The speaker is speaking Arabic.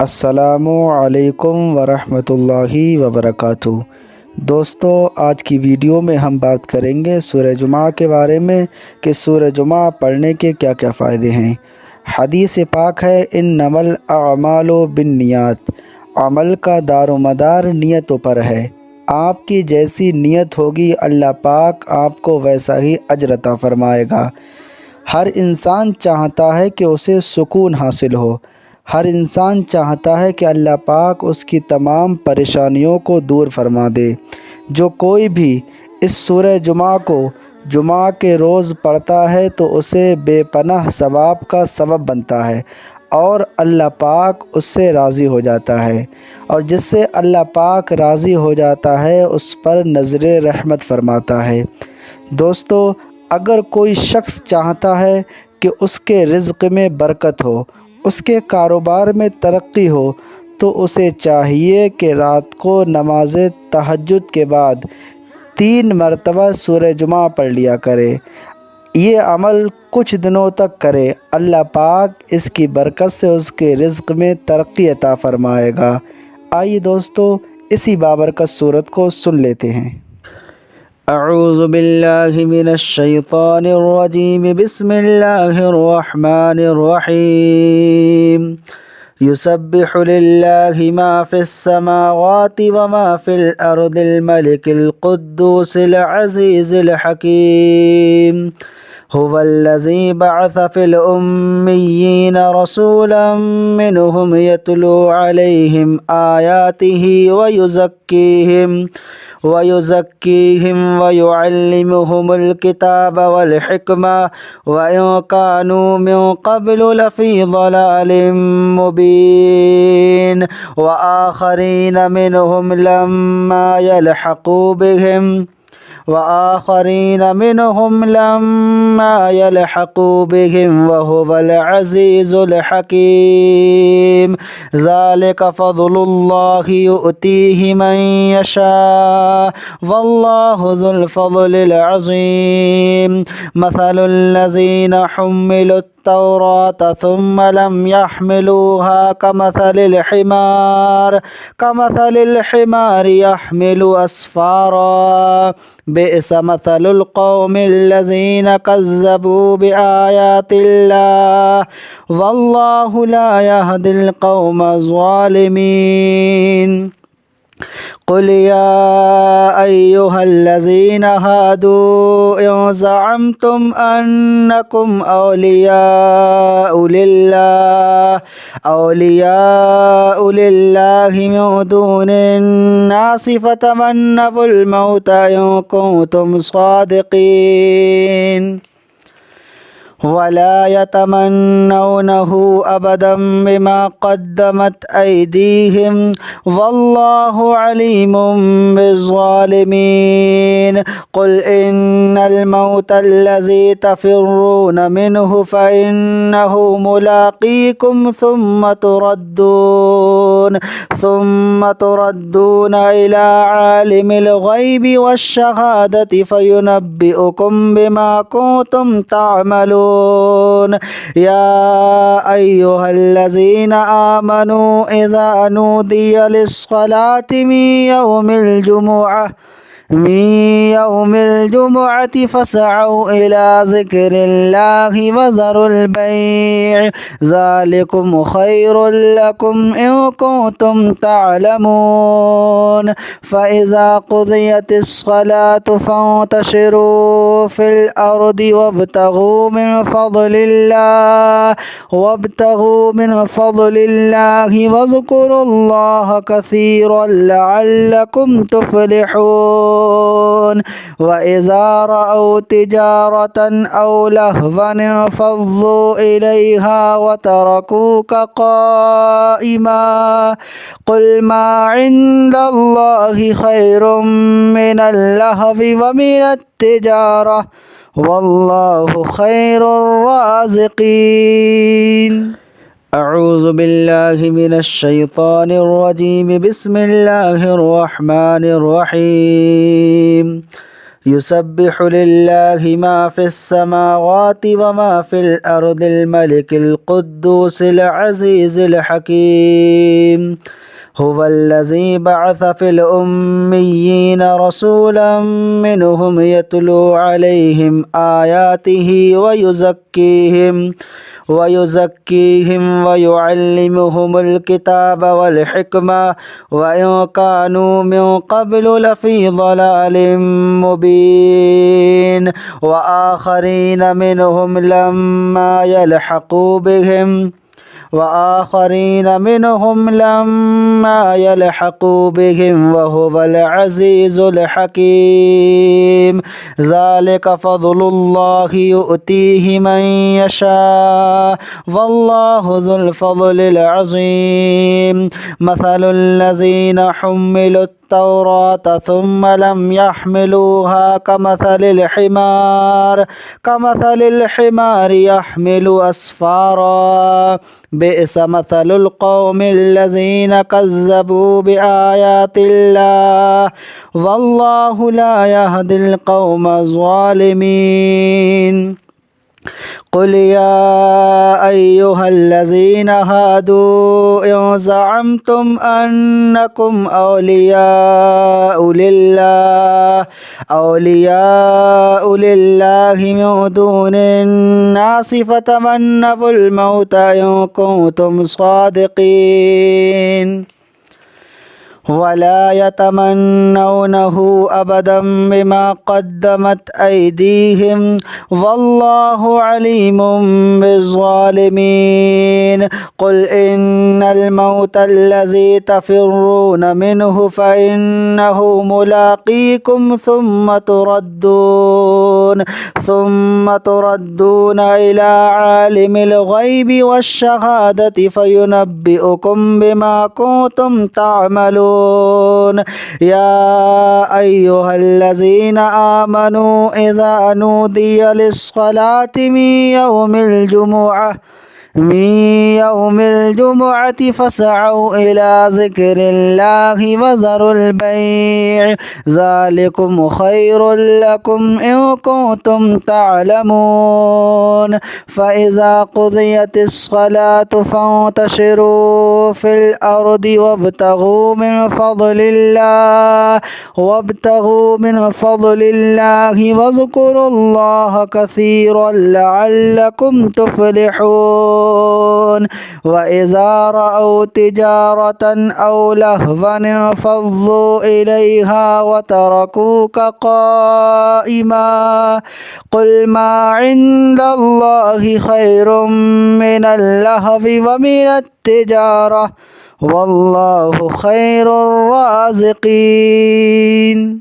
السلام علیکم ورحمۃ اللہ وبرکاتہ۔ دوستو، آج کی ویڈیو میں ہم بات کریں گے سورہ جمعہ کے بارے میں کہ سورہ جمعہ پڑھنے کے کیا کیا فائدے ہیں۔ حدیث پاک ہے، انما الاعمال بالنیات، عمل کا دار و مدار نیتوں پر ہے۔ آپ کی جیسی نیت ہوگی اللہ پاک آپ کو ویسا ہی اجر عطا فرمائے گا۔ ہر انسان چاہتا ہے کہ اسے سکون حاصل ہو، ہر انسان چاہتا ہے کہ اللہ پاک اس کی تمام پریشانیوں کو دور فرما دے۔ جو کوئی بھی اس سورہ جمعہ کو جمعہ کے روز پڑھتا ہے تو اسے بے پناہ ثواب کا سبب بنتا ہے اور اللہ پاک اس سے راضی ہو جاتا ہے، اور جس سے اللہ پاک راضی ہو جاتا ہے اس پر نظر رحمت فرماتا ہے۔ دوستو، اگر کوئی شخص چاہتا ہے کہ اس کے رزق میں برکت ہو، اس کے کاروبار میں ترقی ہو، تو اسے چاہیے کہ رات کو نماز تہجد کے بعد 3 مرتبہ سورہ جمعہ پڑھ لیا کرے۔ یہ عمل کچھ دنوں تک کرے، اللہ پاک اس کی برکت سے اس کے رزق میں ترقی عطا فرمائے گا۔ آئیے دوستو، اسی بابرکت صورت کو سن لیتے ہیں۔ اعوذ باللہ من الشیطان الرجیم، بسم اللہ الرحمن الرحیم۔ یسبح للہ ما فی السماوات وما فی الارض الملک القدوس العزیز الحکیم۔ هو الذی بعث فی الأمیین رسولا منهم یتلو علیہم آیاتہ ويزكيهم ويعلمهم الكتاب والحكمة وإن كانوا من قبل لفي ضلال مبين وآخرين منهم لما يلحقوا بهم وهو العزيز الحكيم۔ ذلك فضل الله يؤتيه من يشاء والله ذو الفضل العظيم۔ مثل الذين حملوا التوراة ثم لم يحملوها كمثل الحمار يحمل أسفارا، بئس مثل القوم الذين كذبوا بآيات الله والله لا يهدي القوم الظالمين۔ قل يا أيها الذين هادوا إن زعمتم أنكم أولياء لله من دون الناس فتمنوا الموت إن كنتم صادقين ولا يتمنونه أبدا بما قدمت أيديهم والله عليم بالظالمين۔ قل إن الموت الذي تفرون منه فإنه ملاقيكم ثم تردون إلى عالم الغيب والشهادة فينبئكم بما كنتم تعملون۔ يا أيها الذين آمنوا إذا نودي للصلاة من يوم الجمعة فاسعوا إلى ذكر الله وذروا البيع، ذلكم خير لكم إن كنتم تعلمون۔ فإذا قضيت الصلاة فانتشروا في الأرض وابتغوا من فضل الله واذكروا الله كثيرا لعلكم تفلحون۔ وإذا رأوا تجارة أو لهوا انفضوا إليها وتركوك قائما، قل ما عند الله خير من اللهو ومن التجارة والله خير الرازقين۔ اعوذ باللہ من الشیطان الرجیم، بسم اللہ الرحمن الرحیم۔ يسبح لله ما في السماوات وما في الأرض الملك القدوس العزيز الحكيم. هو الذي بعث في الأميين رسولا منهم يتلو عليهم آياته ويزكيهم ويعلمهم الكتاب والحكمة وإن كانوا من قبل لفي ضلال مبين. وآخرين منهم لما يلحقوا بهم وهو العزيز الحكيم. ذلك فضل الله يؤتيه من يشاء والله ذو الفضل العظيم. مثل الذين حملوا التوراة ثم لم يحملوها كمثل الحمار يحمل أسفارا. بئس مثل القوم الذين كذبوا بآيات الله والله لا يهدي القوم الظالمين. قل يا أيها الذين هادوا إن زعمتم أنكم أولياء لله من دون الناس فتمنوا الموت إن كنتم صادقين ولا يتمنونه أبدا بما قدمت أيديهم والله عليم بالظالمين. قل إن الموت الذي تفرون منه فإنه ملاقيكم ثم تردون إلى عالم الغيب والشهادة فينبئكم بما كنتم تعملون. يا أيها الذين آمنوا إذا نودي للصلاة من يوم الجمعة فاسعوا إلى ذكر الله وذروا البيع ذلكم خير لكم إن كنتم تعلمون. فإذا قضيت الصلاة فانتشروا في الأرض وابتغوا من فضل الله واذكروا الله كثيرا لعلكم تفلحون. وإذا رأوا تجارة أو لهوا انفضوا إليها وتركوك قائما. قل ما عند الله خير من اللهو ومن التجارة والله خير الرازقين.